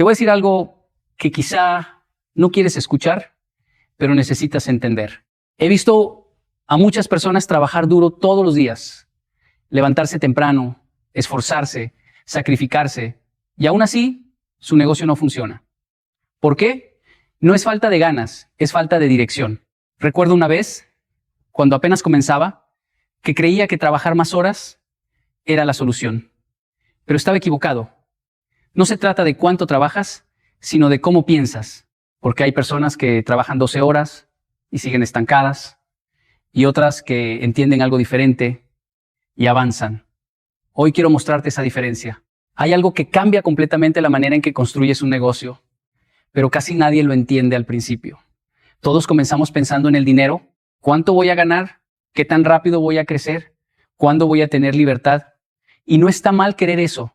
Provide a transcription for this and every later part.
Te voy a decir algo que quizá no quieres escuchar, pero necesitas entender. He visto a muchas personas trabajar duro todos los días, levantarse temprano, esforzarse, sacrificarse, y aún así su negocio no funciona. ¿Por qué? No es falta de ganas, es falta de dirección. Recuerdo una vez, cuando apenas comenzaba, que creía que trabajar más horas era la solución. Pero estaba equivocado. No se trata de cuánto trabajas, sino de cómo piensas. Porque hay personas que trabajan 12 horas y siguen estancadas, y otras que entienden algo diferente y avanzan. Hoy quiero mostrarte esa diferencia. Hay algo que cambia completamente la manera en que construyes un negocio, pero casi nadie lo entiende al principio. Todos comenzamos pensando en el dinero. ¿Cuánto voy a ganar? ¿Qué tan rápido voy a crecer? ¿Cuándo voy a tener libertad? Y no está mal querer eso.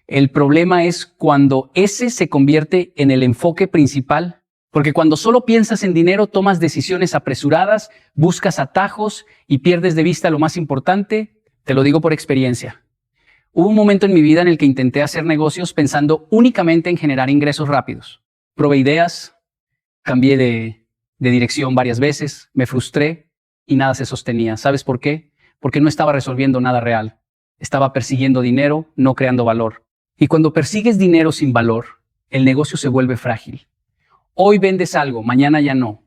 El problema es cuando ese se convierte en el enfoque principal, porque cuando solo piensas en dinero tomas decisiones apresuradas, buscas atajos y pierdes de vista lo más importante. Te lo digo por experiencia. Hubo un momento en mi vida en el que intenté hacer negocios pensando únicamente en generar ingresos rápidos. Probé ideas, cambié de dirección varias veces, me frustré y nada se sostenía. ¿Sabes por qué? Porque no estaba resolviendo nada real. Estaba persiguiendo dinero, no creando valor. Y cuando persigues dinero sin valor, el negocio se vuelve frágil. Hoy vendes algo, mañana ya no.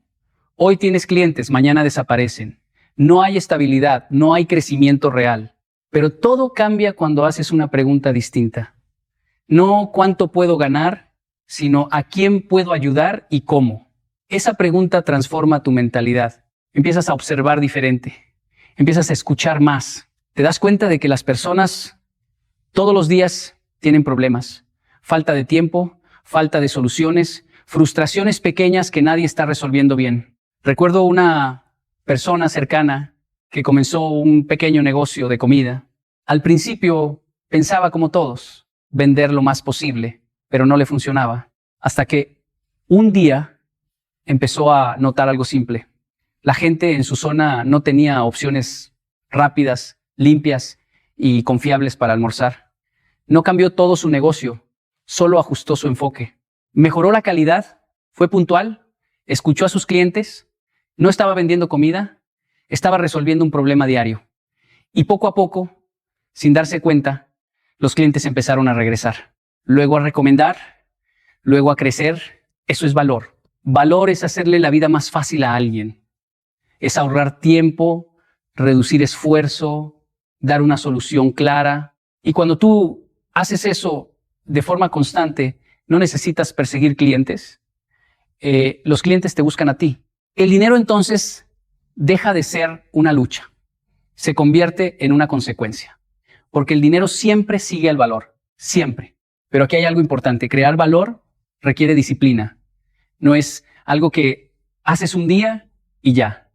Hoy tienes clientes, mañana desaparecen. No hay estabilidad, no hay crecimiento real. Pero todo cambia cuando haces una pregunta distinta. No cuánto puedo ganar, sino a quién puedo ayudar y cómo. Esa pregunta transforma tu mentalidad. Empiezas a observar diferente. Empiezas a escuchar más. Te das cuenta de que las personas todos los días tienen problemas. Falta de tiempo, falta de soluciones, frustraciones pequeñas que nadie está resolviendo bien. Recuerdo una persona cercana que comenzó un pequeño negocio de comida. Al principio pensaba como todos, vender lo más posible, pero no le funcionaba. Hasta que un día empezó a notar algo simple. La gente en su zona no tenía opciones rápidas, limpias y confiables para almorzar. No cambió todo su negocio, solo ajustó su enfoque. Mejoró la calidad, fue puntual, escuchó a sus clientes, no estaba vendiendo comida, estaba resolviendo un problema diario. Y poco a poco, sin darse cuenta, los clientes empezaron a regresar. Luego a recomendar, luego a crecer. Eso es valor. Valor es hacerle la vida más fácil a alguien. Es ahorrar tiempo, reducir esfuerzo, dar una solución clara. Y cuando tú haces eso de forma constante, no necesitas perseguir clientes. Los clientes te buscan a ti. El dinero entonces deja de ser una lucha. Se convierte en una consecuencia. Porque el dinero siempre sigue al valor. Siempre. Pero aquí hay algo importante. Crear valor requiere disciplina. No es algo que haces un día y ya.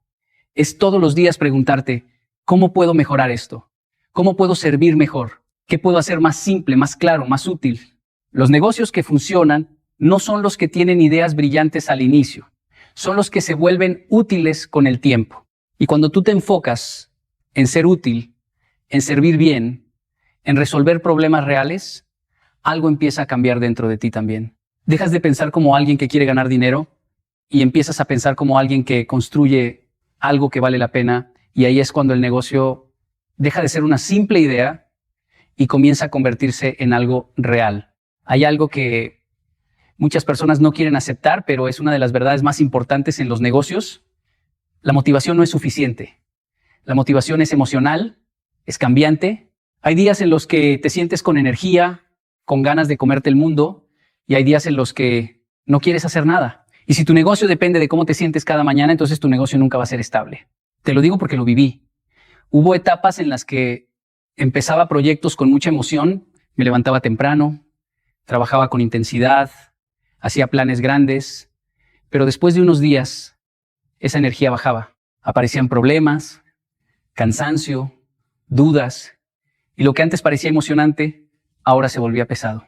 Es todos los días preguntarte, ¿cómo puedo mejorar esto? ¿Cómo puedo servir mejor? ¿Qué puedo hacer más simple, más claro, más útil? Los negocios que funcionan no son los que tienen ideas brillantes al inicio. Son los que se vuelven útiles con el tiempo. Y cuando tú te enfocas en ser útil, en servir bien, en resolver problemas reales, algo empieza a cambiar dentro de ti también. Dejas de pensar como alguien que quiere ganar dinero y empiezas a pensar como alguien que construye algo que vale la pena, y ahí es cuando el negocio deja de ser una simple idea y comienza a convertirse en algo real. Hay algo que muchas personas no quieren aceptar, pero es una de las verdades más importantes en los negocios. La motivación no es suficiente. La motivación es emocional, es cambiante. Hay días en los que te sientes con energía, con ganas de comerte el mundo, y hay días en los que no quieres hacer nada. Y si tu negocio depende de cómo te sientes cada mañana, entonces tu negocio nunca va a ser estable. Te lo digo porque lo viví. Hubo etapas en las que empezaba proyectos con mucha emoción, me levantaba temprano, trabajaba con intensidad, hacía planes grandes, pero después de unos días, esa energía bajaba. Aparecían problemas, cansancio, dudas, y lo que antes parecía emocionante, ahora se volvía pesado.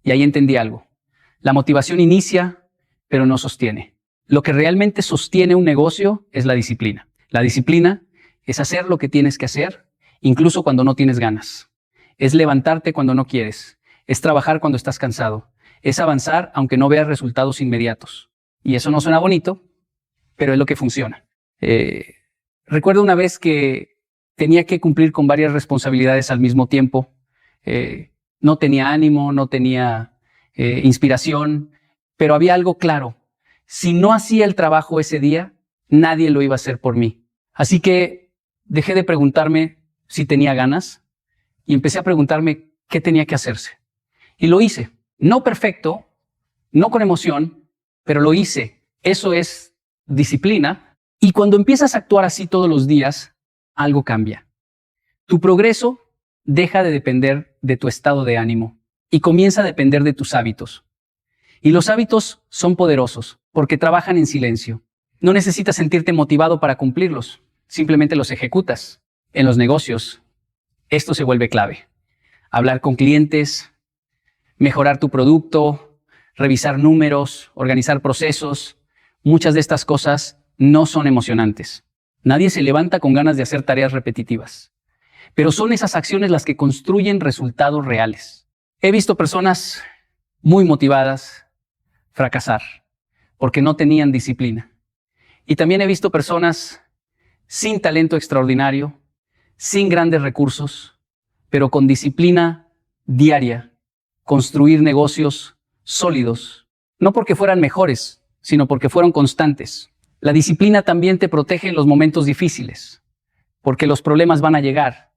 Y ahí entendí algo. La motivación inicia, pero no sostiene. Lo que realmente sostiene un negocio es la disciplina. La disciplina es hacer lo que tienes que hacer, incluso cuando no tienes ganas. Es levantarte cuando no quieres. Es trabajar cuando estás cansado. es avanzar aunque no veas resultados inmediatos. Y eso no suena bonito, pero es lo que funciona. Recuerdo una vez que tenía que cumplir con varias responsabilidades al mismo tiempo. No tenía ánimo, no tenía inspiración, pero había algo claro. Si no hacía el trabajo ese día, nadie lo iba a hacer por mí. Así que dejé de preguntarme si tenía ganas y empecé a preguntarme qué tenía que hacerse. Y lo hice. No perfecto, no con emoción, pero lo hice. Eso es disciplina. Y cuando empiezas a actuar así todos los días, algo cambia. Tu progreso deja de depender de tu estado de ánimo y comienza a depender de tus hábitos. Y los hábitos son poderosos porque trabajan en silencio. No necesitas sentirte motivado para cumplirlos, simplemente los ejecutas. En los negocios, esto se vuelve clave. Hablar con clientes, mejorar tu producto, revisar números, organizar procesos. Muchas de estas cosas no son emocionantes. Nadie se levanta con ganas de hacer tareas repetitivas. Pero son esas acciones las que construyen resultados reales. He visto personas muy motivadas fracasar porque no tenían disciplina. Y también he visto personas sin talento extraordinario, sin grandes recursos, pero con disciplina diaria, construir negocios sólidos, no porque fueran mejores, sino porque fueron constantes. La disciplina también te protege en los momentos difíciles, porque los problemas van a llegar.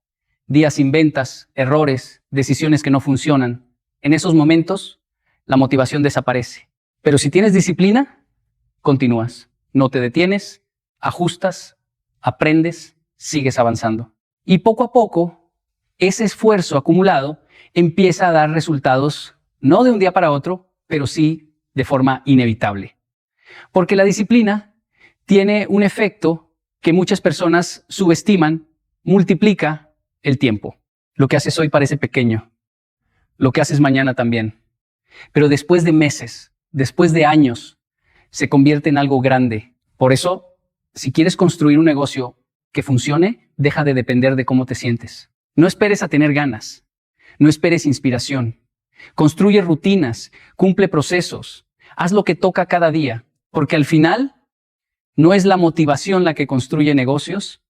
Días sin ventas, errores, decisiones que no funcionan. En esos momentos, la motivación desaparece. Pero si tienes disciplina, continúas. No te detienes, ajustas, aprendes, sigues avanzando. Y poco a poco, ese esfuerzo acumulado empieza a dar resultados, no de un día para otro, pero sí de forma inevitable. Porque la disciplina tiene un efecto que muchas personas subestiman, multiplica el tiempo. Lo que haces hoy parece pequeño, lo que haces mañana también. Pero después de meses, después de años, se convierte en algo grande. Por eso, si quieres construir un negocio que funcione, deja de depender de cómo te sientes. No esperes a tener ganas, no esperes inspiración. Construye rutinas, cumple procesos, haz lo que toca cada día, porque al final no es la motivación la que construye negocios,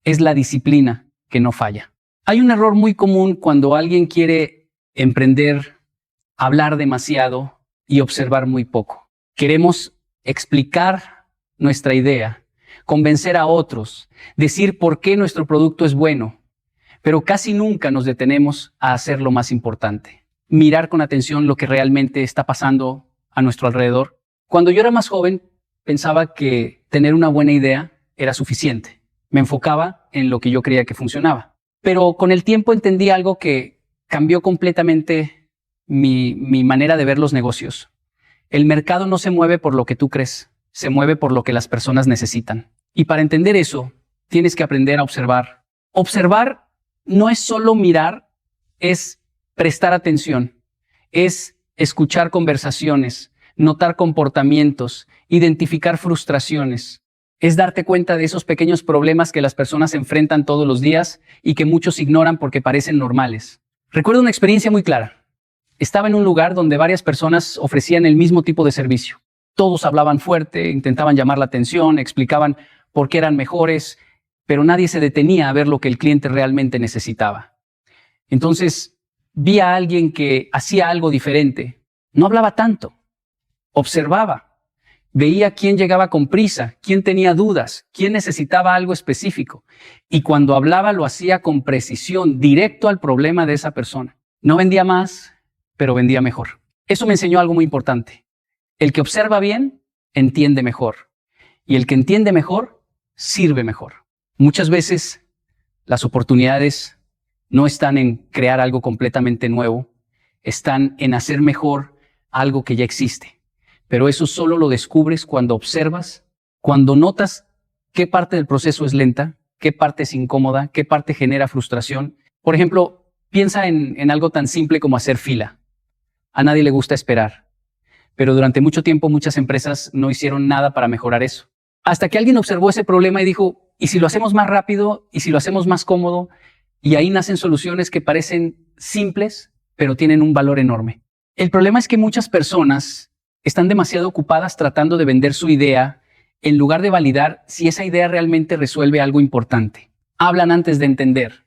es la disciplina que no falla. Hay un error muy común cuando alguien quiere emprender, hablar demasiado y observar muy poco. Queremos explicar nuestra idea, convencer a otros, decir por qué nuestro producto es bueno, pero casi nunca nos detenemos a hacer lo más importante, mirar con atención lo que realmente está pasando a nuestro alrededor. Cuando yo era más joven, pensaba que tener una buena idea era suficiente. Me enfocaba en lo que yo creía que funcionaba. Pero con el tiempo entendí algo que cambió completamente mi manera de ver los negocios. El mercado no se mueve por lo que tú crees, se mueve por lo que las personas necesitan. Y para entender eso, tienes que aprender a observar. Observar no es solo mirar, es prestar atención, es escuchar conversaciones, notar comportamientos, identificar frustraciones. Es darte cuenta de esos pequeños problemas que las personas enfrentan todos los días y que muchos ignoran porque parecen normales. Recuerdo una experiencia muy clara. Estaba en un lugar donde varias personas ofrecían el mismo tipo de servicio. Todos hablaban fuerte, intentaban llamar la atención, explicaban por qué eran mejores, pero nadie se detenía a ver lo que el cliente realmente necesitaba. Entonces, vi a alguien que hacía algo diferente. No hablaba tanto, observaba. Veía quién llegaba con prisa, quién tenía dudas, quién necesitaba algo específico. Y cuando hablaba lo hacía con precisión, directo al problema de esa persona. No vendía más, pero vendía mejor. Eso me enseñó algo muy importante. El que observa bien, entiende mejor. Y el que entiende mejor, sirve mejor. Muchas veces las oportunidades no están en crear algo completamente nuevo, están en hacer mejor algo que ya existe. Pero eso solo lo descubres cuando observas, cuando notas qué parte del proceso es lenta, qué parte es incómoda, qué parte genera frustración. Por ejemplo, piensa en algo tan simple como hacer fila. A nadie le gusta esperar, pero durante mucho tiempo muchas empresas no hicieron nada para mejorar eso. Hasta que alguien observó ese problema y dijo, ¿y si lo hacemos más rápido? ¿Y si lo hacemos más cómodo? Y ahí nacen soluciones que parecen simples, pero tienen un valor enorme. El problema es que muchas personas están demasiado ocupadas tratando de vender su idea en lugar de validar si esa idea realmente resuelve algo importante. Hablan antes de entender,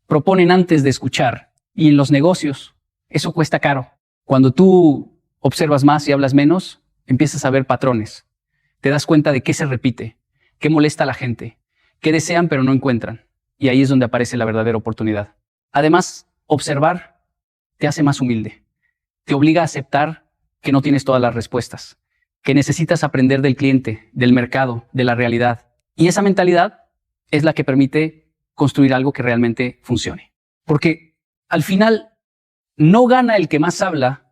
proponen antes de escuchar. Y en los negocios, eso cuesta caro. Cuando tú observas más y hablas menos, empiezas a ver patrones. Te das cuenta de qué se repite, qué molesta a la gente, qué desean pero no encuentran. Y ahí es donde aparece la verdadera oportunidad. Además, observar te hace más humilde. Te obliga a aceptar que no tienes todas las respuestas, que necesitas aprender del cliente, del mercado, de la realidad. Y esa mentalidad es la que permite construir algo que realmente funcione. Porque al final no gana el que más habla,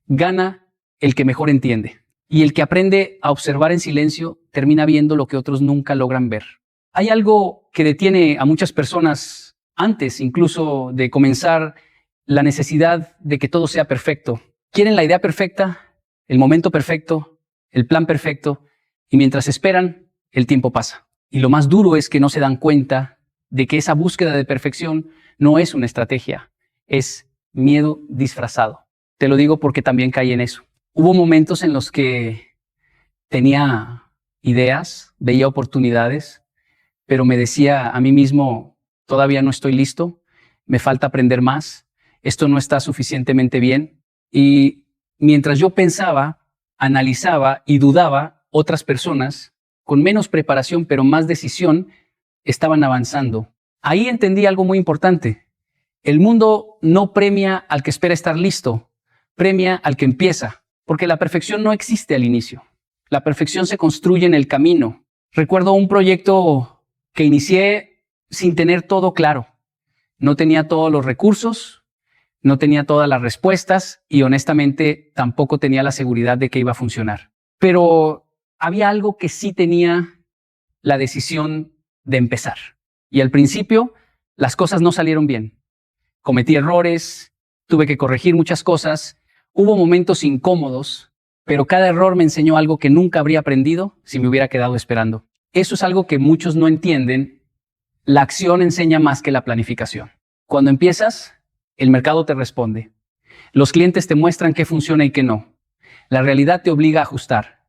gana el que mejor entiende. Y el que aprende a observar en silencio termina viendo lo que otros nunca logran ver. Hay algo que detiene a muchas personas antes incluso de comenzar: la necesidad de que todo sea perfecto. Quieren la idea perfecta, el momento perfecto, el plan perfecto, y mientras esperan, el tiempo pasa. Y lo más duro es que no se dan cuenta de que esa búsqueda de perfección no es una estrategia, es miedo disfrazado. Te lo digo porque también caí en eso. Hubo momentos en los que tenía ideas, veía oportunidades, pero me decía a mí mismo: todavía no estoy listo, me falta aprender más, esto no está suficientemente bien. Y mientras yo pensaba, analizaba y dudaba, otras personas con menos preparación pero más decisión estaban avanzando. Ahí entendí algo muy importante. El mundo no premia al que espera estar listo, premia al que empieza, porque la perfección no existe al inicio. La perfección se construye en el camino. Recuerdo un proyecto que inicié sin tener todo claro. No tenía todos los recursos, no tenía todas las respuestas y honestamente tampoco tenía la seguridad de que iba a funcionar. Pero había algo que sí tenía la decisión de empezar. Y al principio las cosas no salieron bien. Cometí errores, tuve que corregir muchas cosas, hubo momentos incómodos, pero cada error me enseñó algo que nunca habría aprendido si me hubiera quedado esperando. Eso es algo que muchos no entienden. La acción enseña más que la planificación. Cuando empiezas, el mercado te responde. Los clientes te muestran qué funciona y qué no. La realidad te obliga a ajustar.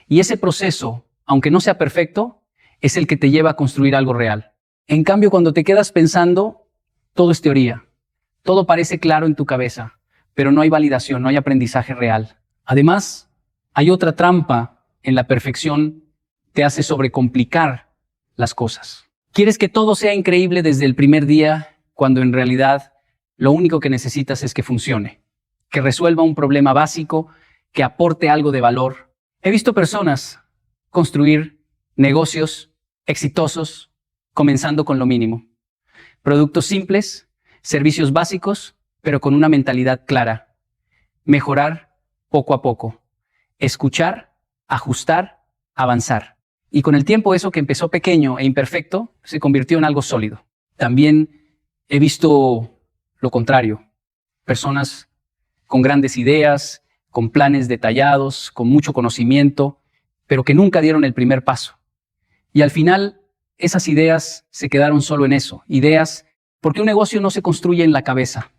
Y ese proceso, aunque no sea perfecto, es el que te lleva a construir algo real. En cambio, cuando te quedas pensando, todo es teoría. Todo parece claro en tu cabeza, pero no hay validación, no hay aprendizaje real. Además, hay otra trampa en la perfección: te hace sobrecomplicar las cosas. Quieres que todo sea increíble desde el primer día, cuando en realidad lo único que necesitas es que funcione, que resuelva un problema básico, que aporte algo de valor. He visto personas construir negocios exitosos comenzando con lo mínimo. Productos simples, servicios básicos, pero con una mentalidad clara. Mejorar poco a poco. Escuchar, ajustar, avanzar. Y con el tiempo eso que empezó pequeño e imperfecto se convirtió en algo sólido. También he visto lo contrario. Personas con grandes ideas, con planes detallados, con mucho conocimiento, pero que nunca dieron el primer paso. Y al final, esas ideas se quedaron solo en eso. Ideas, porque un negocio no se construye en la cabeza,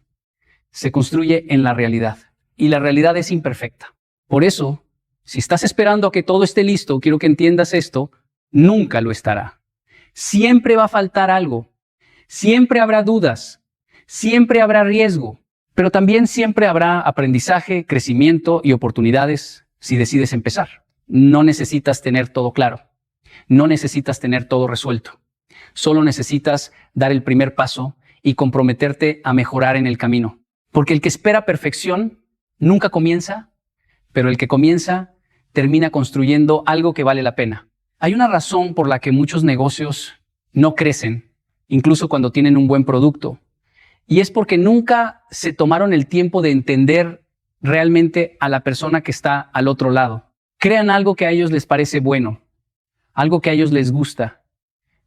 se construye en la realidad. Y la realidad es imperfecta. Por eso, si estás esperando a que todo esté listo, quiero que entiendas esto: nunca lo estará. Siempre va a faltar algo. Siempre habrá dudas. Siempre habrá riesgo. Pero también siempre habrá aprendizaje, crecimiento y oportunidades si decides empezar. No necesitas tener todo claro. No necesitas tener todo resuelto. Solo necesitas dar el primer paso y comprometerte a mejorar en el camino. Porque el que espera perfección nunca comienza, pero el que comienza termina construyendo algo que vale la pena. Hay una razón por la que muchos negocios no crecen, incluso cuando tienen un buen producto. Y es porque nunca se tomaron el tiempo de entender realmente a la persona que está al otro lado. Crean algo que a ellos les parece bueno, algo que a ellos les gusta,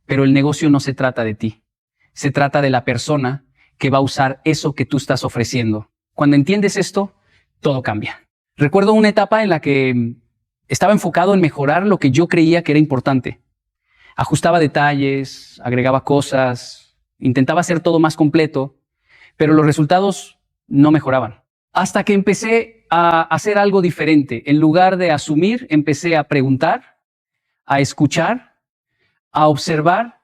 pero el negocio no se trata de ti. Se trata de la persona que va a usar eso que tú estás ofreciendo. Cuando entiendes esto, todo cambia. Recuerdo una etapa en la que estaba enfocado en mejorar lo que yo creía que era importante. Ajustaba detalles, agregaba cosas, intentaba hacer todo más completo, pero los resultados no mejoraban. Hasta que empecé a hacer algo diferente. En lugar de asumir, empecé a preguntar, a escuchar, a observar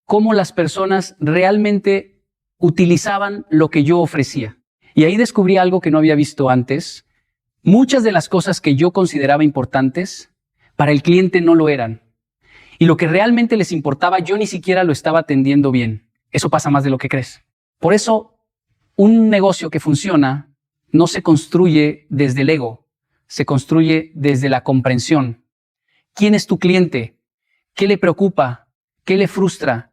cómo las personas realmente utilizaban lo que yo ofrecía. Y ahí descubrí algo que no había visto antes. Muchas de las cosas que yo consideraba importantes, para el cliente no lo eran. Y lo que realmente les importaba, yo ni siquiera lo estaba atendiendo bien. Eso pasa más de lo que crees. Por eso, un negocio que funciona no se construye desde el ego, se construye desde la comprensión. ¿Quién es tu cliente? ¿Qué le preocupa? ¿Qué le frustra?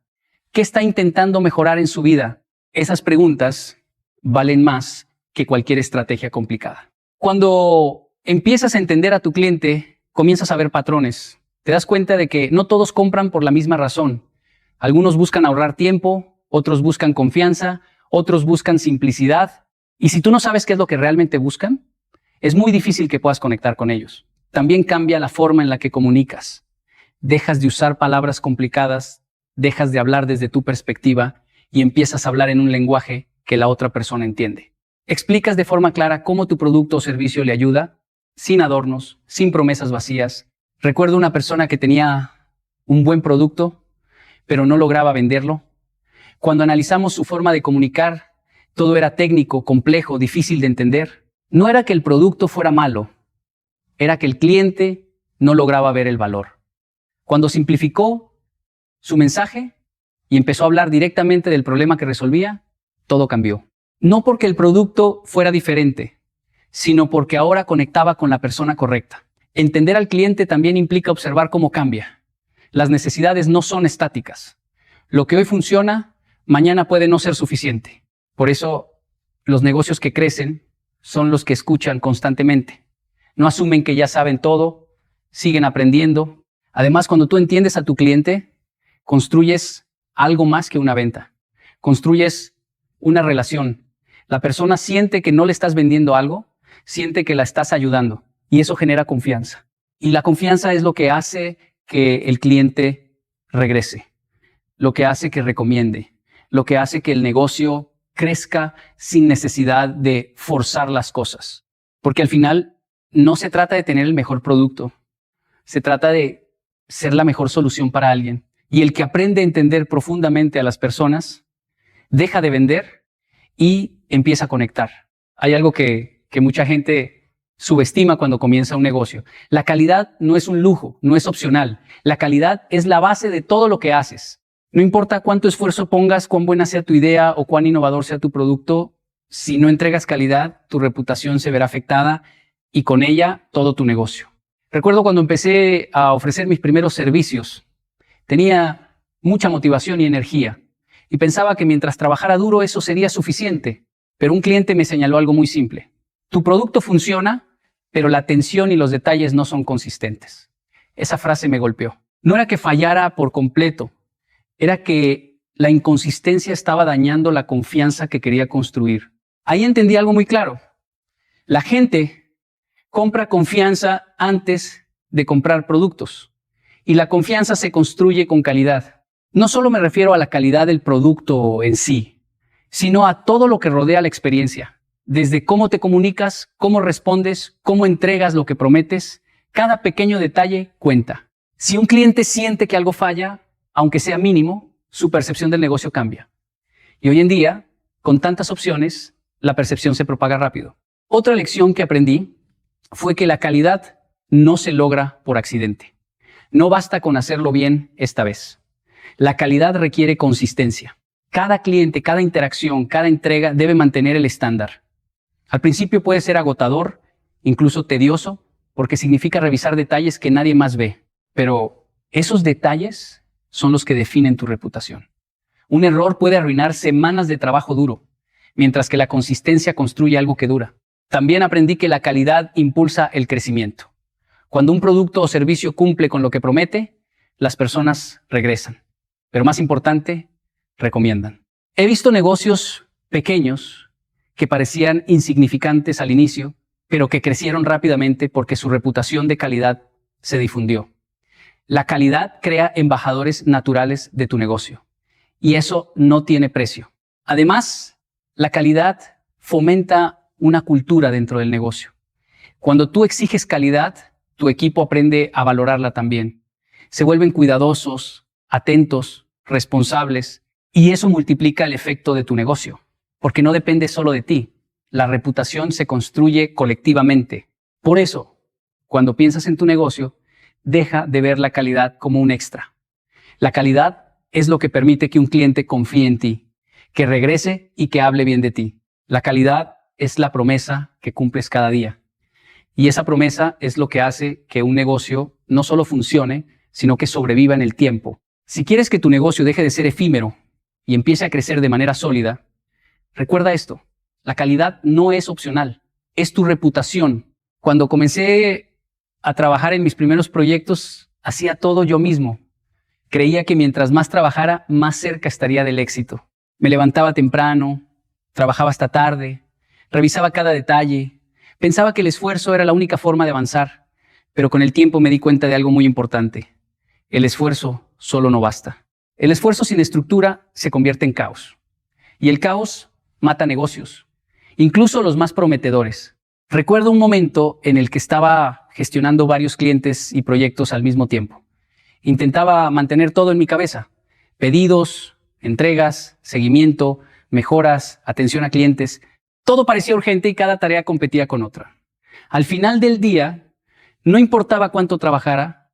¿Qué está intentando mejorar en su vida? Esas preguntas valen más que cualquier estrategia complicada. Cuando empiezas a entender a tu cliente, comienzas a ver patrones. Te das cuenta de que no todos compran por la misma razón. Algunos buscan ahorrar tiempo, otros buscan confianza, otros buscan simplicidad. Y si tú no sabes qué es lo que realmente buscan, es muy difícil que puedas conectar con ellos. También cambia la forma en la que comunicas. Dejas de usar palabras complicadas, dejas de hablar desde tu perspectiva y empiezas a hablar en un lenguaje que la otra persona entiende. Explicas de forma clara cómo tu producto o servicio le ayuda, sin adornos, sin promesas vacías. Recuerdo una persona que tenía un buen producto, pero no lograba venderlo. Cuando analizamos su forma de comunicar, todo era técnico, complejo, difícil de entender. No era que el producto fuera malo, era que el cliente no lograba ver el valor. Cuando simplificó su mensaje y empezó a hablar directamente del problema que resolvía, todo cambió. No porque el producto fuera diferente, sino porque ahora conectaba con la persona correcta. Entender al cliente también implica observar cómo cambia. Las necesidades no son estáticas. Lo que hoy funciona, mañana puede no ser suficiente. Por eso, los negocios que crecen son los que escuchan constantemente. No asumen que ya saben todo, siguen aprendiendo. Además, cuando tú entiendes a tu cliente, construyes algo más que una venta. Construyes una relación. La persona siente que no le estás vendiendo algo, siente que la estás ayudando. Y eso genera confianza. Y la confianza es lo que hace que el cliente regrese, lo que hace que recomiende, lo que hace que el negocio crezca sin necesidad de forzar las cosas. Porque al final no se trata de tener el mejor producto, se trata de ser la mejor solución para alguien. Y el que aprende a entender profundamente a las personas, deja de vender y empieza a conectar. Hay algo que mucha gente subestima cuando comienza un negocio. La calidad no es un lujo, no es opcional. La calidad es la base de todo lo que haces. No importa cuánto esfuerzo pongas, cuán buena sea tu idea o cuán innovador sea tu producto, si no entregas calidad, tu reputación se verá afectada y con ella todo tu negocio. Recuerdo cuando empecé a ofrecer mis primeros servicios, tenía mucha motivación y energía y pensaba que mientras trabajara duro eso sería suficiente, pero un cliente me señaló algo muy simple. Tu producto funciona, pero la atención y los detalles no son consistentes. Esa frase me golpeó. No era que fallara por completo, era que la inconsistencia estaba dañando la confianza que quería construir. Ahí entendí algo muy claro. La gente compra confianza antes de comprar productos. Y la confianza se construye con calidad. No solo me refiero a la calidad del producto en sí, sino a todo lo que rodea la experiencia. Desde cómo te comunicas, cómo respondes, cómo entregas lo que prometes, cada pequeño detalle cuenta. Si un cliente siente que algo falla, aunque sea mínimo, su percepción del negocio cambia. Y hoy en día, con tantas opciones, la percepción se propaga rápido. Otra lección que aprendí fue que la calidad no se logra por accidente. No basta con hacerlo bien esta vez. La calidad requiere consistencia. Cada cliente, cada interacción, cada entrega debe mantener el estándar. Al principio puede ser agotador, incluso tedioso, porque significa revisar detalles que nadie más ve. Pero esos detalles son los que definen tu reputación. Un error puede arruinar semanas de trabajo duro, mientras que la consistencia construye algo que dura. También aprendí que la calidad impulsa el crecimiento. Cuando un producto o servicio cumple con lo que promete, las personas regresan. Pero más importante, recomiendan. He visto negocios pequeños que parecían insignificantes al inicio, pero que crecieron rápidamente porque su reputación de calidad se difundió. La calidad crea embajadores naturales de tu negocio y eso no tiene precio. Además, la calidad fomenta una cultura dentro del negocio. Cuando tú exiges calidad, tu equipo aprende a valorarla también. Se vuelven cuidadosos, atentos, responsables, y eso multiplica el efecto de tu negocio, porque no depende solo de ti. La reputación se construye colectivamente. Por eso, cuando piensas en tu negocio, deja de ver la calidad como un extra. La calidad es lo que permite que un cliente confíe en ti, que regrese y que hable bien de ti. La calidad es la promesa que cumples cada día. Y esa promesa es lo que hace que un negocio no solo funcione, sino que sobreviva en el tiempo. Si quieres que tu negocio deje de ser efímero y empiece a crecer de manera sólida, recuerda esto: la calidad no es opcional, es tu reputación. Cuando comencé a trabajar en mis primeros proyectos, hacía todo yo mismo. Creía que mientras más trabajara, más cerca estaría del éxito. Me levantaba temprano, trabajaba hasta tarde, revisaba cada detalle. Pensaba que el esfuerzo era la única forma de avanzar, pero con el tiempo me di cuenta de algo muy importante. El esfuerzo solo no basta. El esfuerzo sin estructura se convierte en caos. Y el caos mata negocios, incluso los más prometedores. Recuerdo un momento en el que estaba gestionando varios clientes y proyectos al mismo tiempo. Intentaba mantener todo en mi cabeza: pedidos, entregas, seguimiento, mejoras, atención a clientes. Todo parecía urgente y cada tarea competía con otra. Al final del día, no importaba cuánto trabajara,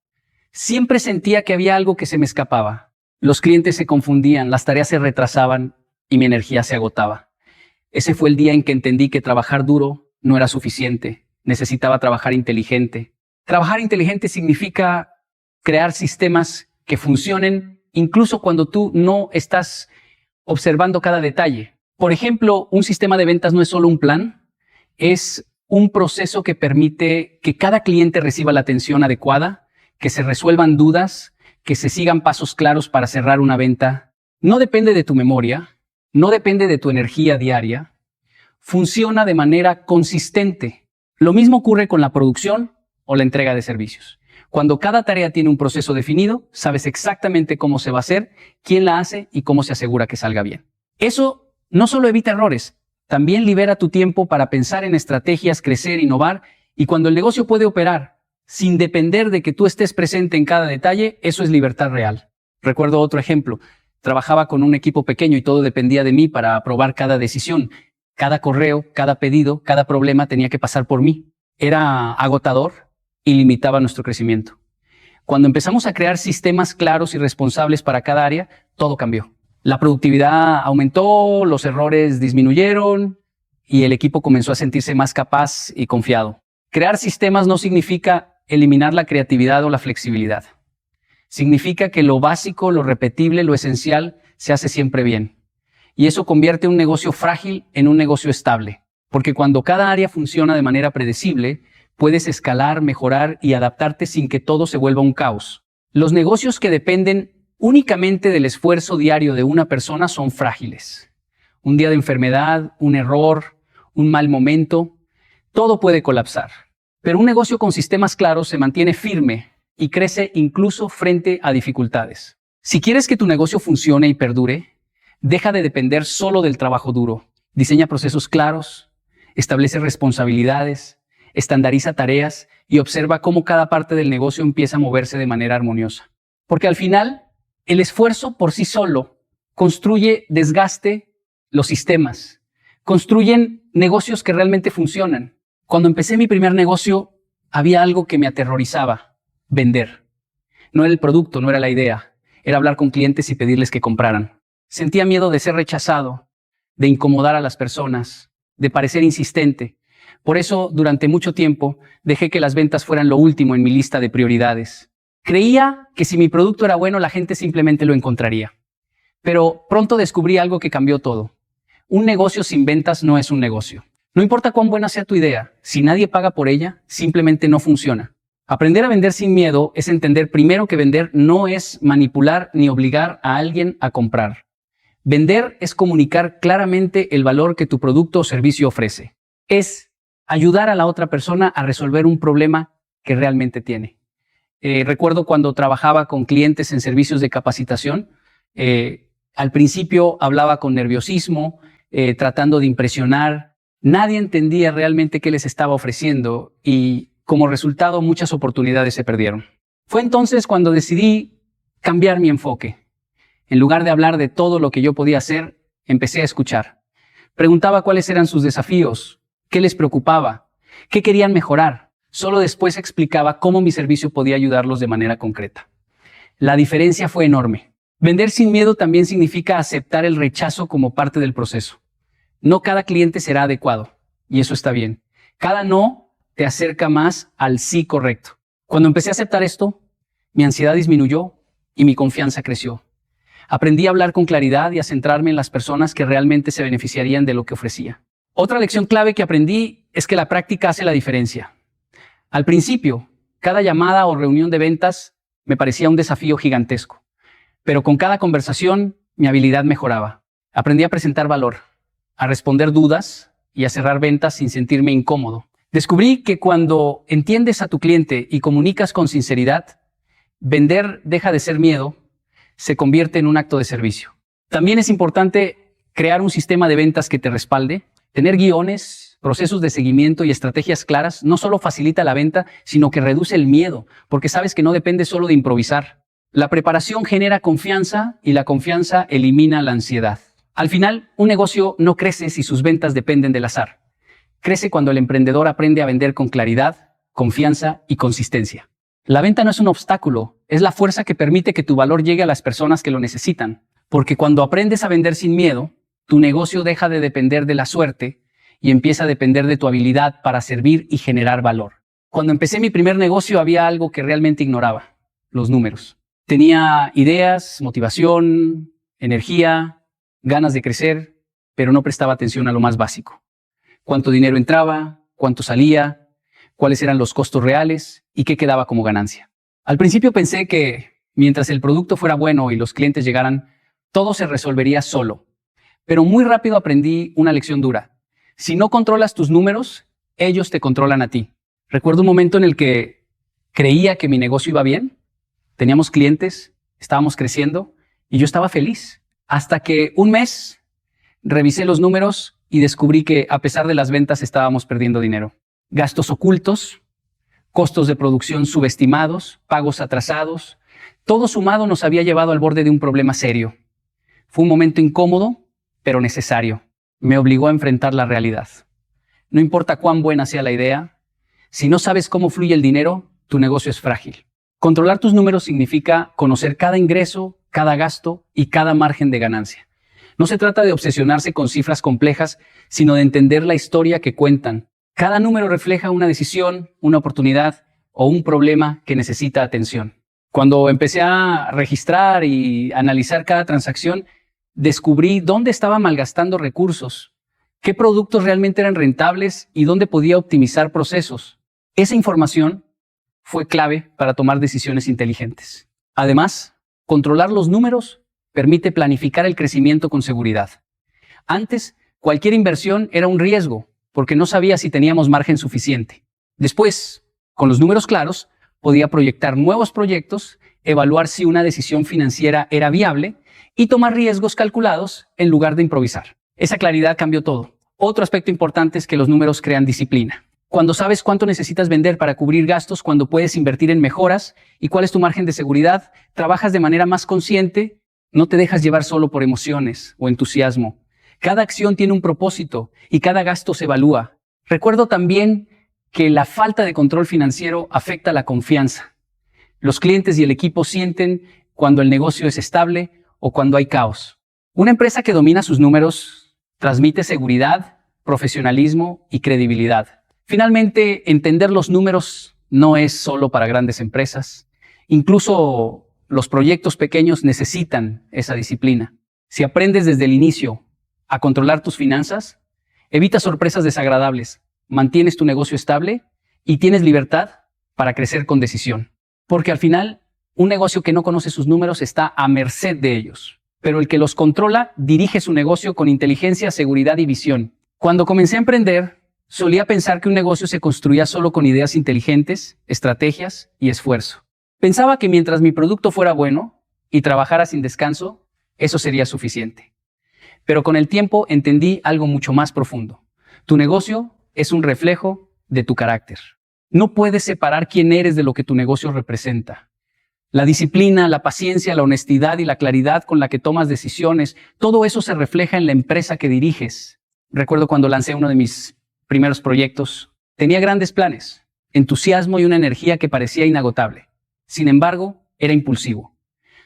siempre sentía que había algo que se me escapaba. Los clientes se confundían, las tareas se retrasaban y mi energía se agotaba. Ese fue el día en que entendí que trabajar duro no era suficiente. Necesitaba trabajar inteligente. Trabajar inteligente significa crear sistemas que funcionen incluso cuando tú no estás observando cada detalle. Por ejemplo, un sistema de ventas no es solo un plan, es un proceso que permite que cada cliente reciba la atención adecuada, que se resuelvan dudas, que se sigan pasos claros para cerrar una venta. No depende de tu memoria, no depende de tu energía diaria, funciona de manera consistente. Lo mismo ocurre con la producción o la entrega de servicios. Cuando cada tarea tiene un proceso definido, sabes exactamente cómo se va a hacer, quién la hace y cómo se asegura que salga bien. Eso no solo evita errores, también libera tu tiempo para pensar en estrategias, crecer, innovar, y cuando el negocio puede operar sin depender de que tú estés presente en cada detalle, eso es libertad real. Recuerdo otro ejemplo. Trabajaba con un equipo pequeño y todo dependía de mí para aprobar cada decisión. Cada correo, cada pedido, cada problema tenía que pasar por mí. Era agotador y limitaba nuestro crecimiento. Cuando empezamos a crear sistemas claros y responsables para cada área, todo cambió. La productividad aumentó, los errores disminuyeron y el equipo comenzó a sentirse más capaz y confiado. Crear sistemas no significa eliminar la creatividad o la flexibilidad. Significa que lo básico, lo repetible, lo esencial se hace siempre bien. Y eso convierte un negocio frágil en un negocio estable. Porque cuando cada área funciona de manera predecible, puedes escalar, mejorar y adaptarte sin que todo se vuelva un caos. Los negocios que dependen únicamente del esfuerzo diario de una persona son frágiles. Un día de enfermedad, un error, un mal momento, todo puede colapsar. Pero un negocio con sistemas claros se mantiene firme y crece incluso frente a dificultades. Si quieres que tu negocio funcione y perdure, deja de depender solo del trabajo duro. Diseña procesos claros, establece responsabilidades, estandariza tareas y observa cómo cada parte del negocio empieza a moverse de manera armoniosa. Porque al final, el esfuerzo por sí solo construye desgaste. Los sistemas construyen negocios que realmente funcionan. Cuando empecé mi primer negocio, había algo que me aterrorizaba: vender. No era el producto, no era la idea, era hablar con clientes y pedirles que compraran. Sentía miedo de ser rechazado, de incomodar a las personas, de parecer insistente. Por eso, durante mucho tiempo, dejé que las ventas fueran lo último en mi lista de prioridades. Creía que si mi producto era bueno, la gente simplemente lo encontraría. Pero pronto descubrí algo que cambió todo. Un negocio sin ventas no es un negocio. No importa cuán buena sea tu idea, si nadie paga por ella, simplemente no funciona. Aprender a vender sin miedo es entender primero que vender no es manipular ni obligar a alguien a comprar. Vender es comunicar claramente el valor que tu producto o servicio ofrece. Es ayudar a la otra persona a resolver un problema que realmente tiene. Recuerdo cuando trabajaba con clientes en servicios de capacitación, al principio hablaba con nerviosismo, tratando de impresionar, Nadie entendía realmente qué les estaba ofreciendo y, como resultado, muchas oportunidades se perdieron. Fue entonces cuando decidí cambiar mi enfoque. En lugar de hablar de todo lo que yo podía hacer, empecé a escuchar. Preguntaba cuáles eran sus desafíos, qué les preocupaba, qué querían mejorar. Solo después explicaba cómo mi servicio podía ayudarlos de manera concreta. La diferencia fue enorme. Vender sin miedo también significa aceptar el rechazo como parte del proceso. No cada cliente será adecuado, y eso está bien. Cada no te acerca más al sí correcto. Cuando empecé a aceptar esto, mi ansiedad disminuyó y mi confianza creció. Aprendí a hablar con claridad y a centrarme en las personas que realmente se beneficiarían de lo que ofrecía. Otra lección clave que aprendí es que la práctica hace la diferencia. Al principio, cada llamada o reunión de ventas me parecía un desafío gigantesco, pero con cada conversación mi habilidad mejoraba. Aprendí a presentar valor, a responder dudas y a cerrar ventas sin sentirme incómodo. Descubrí que cuando entiendes a tu cliente y comunicas con sinceridad, vender deja de ser miedo, se convierte en un acto de servicio. También es importante crear un sistema de ventas que te respalde. Tener guiones, procesos de seguimiento y estrategias claras no solo facilita la venta, sino que reduce el miedo, porque sabes que no depende solo de improvisar. La preparación genera confianza y la confianza elimina la ansiedad. Al final, un negocio no crece si sus ventas dependen del azar. Crece cuando el emprendedor aprende a vender con claridad, confianza y consistencia. La venta no es un obstáculo, es la fuerza que permite que tu valor llegue a las personas que lo necesitan. Porque cuando aprendes a vender sin miedo, tu negocio deja de depender de la suerte y empieza a depender de tu habilidad para servir y generar valor. Cuando empecé mi primer negocio había algo que realmente ignoraba: los números. Tenía ideas, motivación, energía, ganas de crecer, pero no prestaba atención a lo más básico. Cuánto dinero entraba, cuánto salía, cuáles eran los costos reales y qué quedaba como ganancia. Al principio pensé que mientras el producto fuera bueno y los clientes llegaran, todo se resolvería solo. Pero muy rápido aprendí una lección dura. Si no controlas tus números, ellos te controlan a ti. Recuerdo un momento en el que creía que mi negocio iba bien. Teníamos clientes, estábamos creciendo y yo estaba feliz. Hasta que un mes revisé los números y descubrí que a pesar de las ventas estábamos perdiendo dinero. Gastos ocultos, costos de producción subestimados, pagos atrasados, todo sumado nos había llevado al borde de un problema serio. Fue un momento incómodo, pero necesario. Me obligó a enfrentar la realidad. No importa cuán buena sea la idea, si no sabes cómo fluye el dinero, tu negocio es frágil. Controlar tus números significa conocer cada ingreso, cada gasto y cada margen de ganancia. No se trata de obsesionarse con cifras complejas, sino de entender la historia que cuentan. Cada número refleja una decisión, una oportunidad o un problema que necesita atención. Cuando empecé a registrar y analizar cada transacción, descubrí dónde estaba malgastando recursos, qué productos realmente eran rentables y dónde podía optimizar procesos. Esa información fue clave para tomar decisiones inteligentes. Además, controlar los números permite planificar el crecimiento con seguridad. Antes, cualquier inversión era un riesgo, porque no sabía si teníamos margen suficiente. Después, con los números claros, podía proyectar nuevos proyectos, evaluar si una decisión financiera era viable y tomar riesgos calculados en lugar de improvisar. Esa claridad cambió todo. Otro aspecto importante es que los números crean disciplina. Cuando sabes cuánto necesitas vender para cubrir gastos, cuando puedes invertir en mejoras y cuál es tu margen de seguridad, trabajas de manera más consciente, no te dejas llevar solo por emociones o entusiasmo. Cada acción tiene un propósito y cada gasto se evalúa. Recuerdo también que la falta de control financiero afecta la confianza. Los clientes y el equipo sienten cuando el negocio es estable o cuando hay caos. Una empresa que domina sus números transmite seguridad, profesionalismo y credibilidad. Finalmente, entender los números no es solo para grandes empresas. Incluso los proyectos pequeños necesitan esa disciplina. Si aprendes desde el inicio a controlar tus finanzas, evitas sorpresas desagradables, mantienes tu negocio estable y tienes libertad para crecer con decisión. Porque al final, un negocio que no conoce sus números está a merced de ellos. Pero el que los controla dirige su negocio con inteligencia, seguridad y visión. Cuando comencé a emprender, solía pensar que un negocio se construía solo con ideas inteligentes, estrategias y esfuerzo. Pensaba que mientras mi producto fuera bueno y trabajara sin descanso, eso sería suficiente. Pero con el tiempo entendí algo mucho más profundo. Tu negocio es un reflejo de tu carácter. No puedes separar quién eres de lo que tu negocio representa. La disciplina, la paciencia, la honestidad y la claridad con la que tomas decisiones, todo eso se refleja en la empresa que diriges. Recuerdo cuando lancé uno de mis primeros proyectos, tenía grandes planes, entusiasmo y una energía que parecía inagotable. Sin embargo, era impulsivo.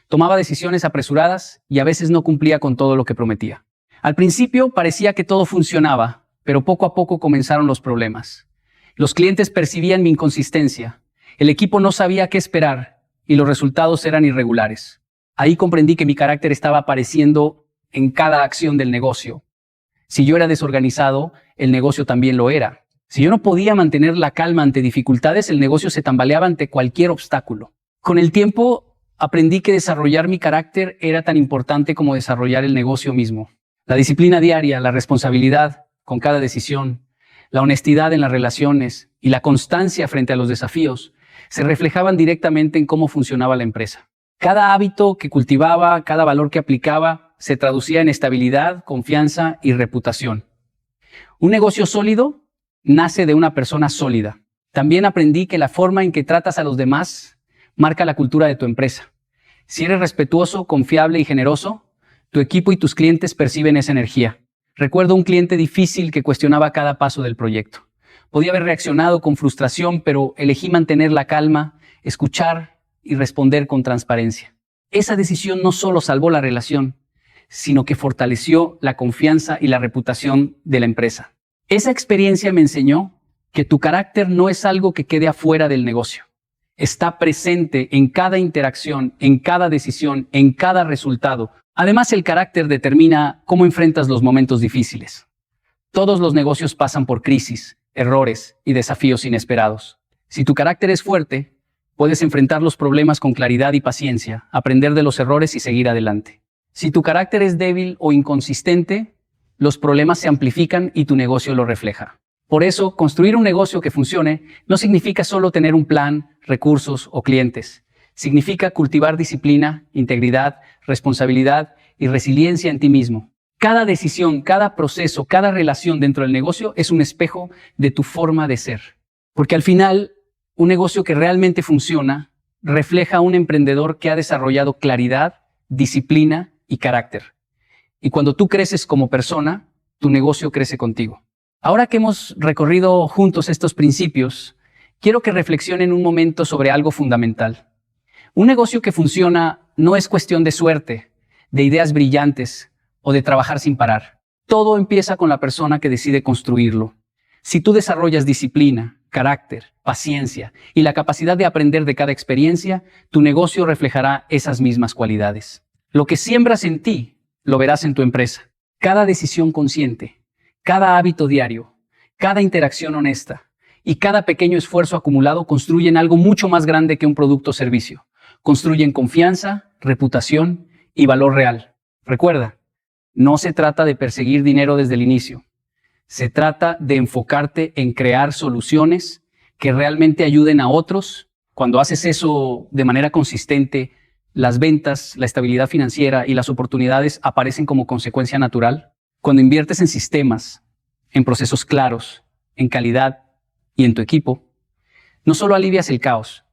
Tomaba decisiones apresuradas y a veces no cumplía con todo lo que prometía. Al principio parecía que todo funcionaba, pero poco a poco comenzaron los problemas. Los clientes percibían mi inconsistencia, el equipo no sabía qué esperar y los resultados eran irregulares. Ahí comprendí que mi carácter estaba apareciendo en cada acción del negocio. Si yo era desorganizado, el negocio también lo era. Si yo no podía mantener la calma ante dificultades, el negocio se tambaleaba ante cualquier obstáculo. Con el tiempo, aprendí que desarrollar mi carácter era tan importante como desarrollar el negocio mismo. La disciplina diaria, la responsabilidad con cada decisión, la honestidad en las relaciones y la constancia frente a los desafíos se reflejaban directamente en cómo funcionaba la empresa. Cada hábito que cultivaba, cada valor que aplicaba, se traducía en estabilidad, confianza y reputación. Un negocio sólido nace de una persona sólida. También aprendí que la forma en que tratas a los demás marca la cultura de tu empresa. Si eres respetuoso, confiable y generoso, tu equipo y tus clientes perciben esa energía. Recuerdo un cliente difícil que cuestionaba cada paso del proyecto. Podía haber reaccionado con frustración, pero elegí mantener la calma, escuchar y responder con transparencia. Esa decisión no solo salvó la relación, sino que fortaleció la confianza y la reputación de la empresa. Esa experiencia me enseñó que tu carácter no es algo que quede afuera del negocio. Está presente en cada interacción, en cada decisión, en cada resultado. Además, el carácter determina cómo enfrentas los momentos difíciles. Todos los negocios pasan por crisis, errores y desafíos inesperados. Si tu carácter es fuerte, puedes enfrentar los problemas con claridad y paciencia, aprender de los errores y seguir adelante. Si tu carácter es débil o inconsistente, los problemas se amplifican y tu negocio lo refleja. Por eso, construir un negocio que funcione no significa solo tener un plan, recursos o clientes. Significa cultivar disciplina, integridad, responsabilidad y resiliencia en ti mismo. Cada decisión, cada proceso, cada relación dentro del negocio es un espejo de tu forma de ser. Porque al final, un negocio que realmente funciona refleja a un emprendedor que ha desarrollado claridad, disciplina y carácter. Y cuando tú creces como persona, tu negocio crece contigo. Ahora que hemos recorrido juntos estos principios, quiero que reflexionen un momento sobre algo fundamental. Un negocio que funciona no es cuestión de suerte, de ideas brillantes o de trabajar sin parar. Todo empieza con la persona que decide construirlo. Si tú desarrollas disciplina, carácter, paciencia y la capacidad de aprender de cada experiencia, tu negocio reflejará esas mismas cualidades. Lo que siembras en ti, lo verás en tu empresa. Cada decisión consciente, cada hábito diario, cada interacción honesta y cada pequeño esfuerzo acumulado construyen algo mucho más grande que un producto o servicio. Construyen confianza, reputación y valor real. Recuerda, no se trata de perseguir dinero desde el inicio. Se trata de enfocarte en crear soluciones que realmente ayuden a otros. Cuando haces eso de manera consistente, las ventas, la estabilidad financiera y las oportunidades aparecen como consecuencia natural. Cuando inviertes en sistemas, en procesos claros, en calidad y en tu equipo, no solo alivias el caos,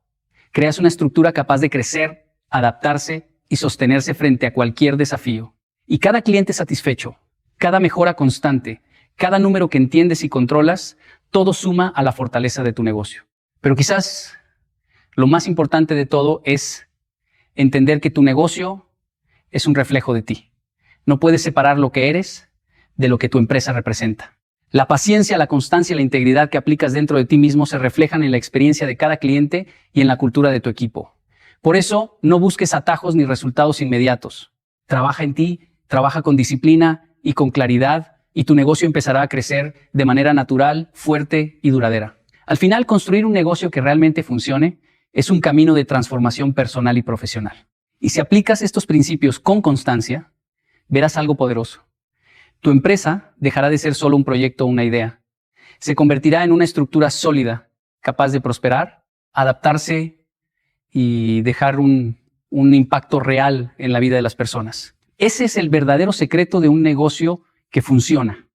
creas una estructura capaz de crecer, adaptarse y sostenerse frente a cualquier desafío. Y cada cliente satisfecho, cada mejora constante, cada número que entiendes y controlas, todo suma a la fortaleza de tu negocio. Pero quizás lo más importante de todo es entender que tu negocio es un reflejo de ti. No puedes separar lo que eres de lo que tu empresa representa. La paciencia, la constancia y la integridad que aplicas dentro de ti mismo se reflejan en la experiencia de cada cliente y en la cultura de tu equipo. Por eso, no busques atajos ni resultados inmediatos. Trabaja en ti, trabaja con disciplina y con claridad, y tu negocio empezará a crecer de manera natural, fuerte y duradera. Al final, construir un negocio que realmente funcione es un camino de transformación personal y profesional. Y si aplicas estos principios con constancia, verás algo poderoso. Tu empresa dejará de ser solo un proyecto o una idea. Se convertirá en una estructura sólida, capaz de prosperar, adaptarse y dejar un impacto real en la vida de las personas. Ese es el verdadero secreto de un negocio que funciona.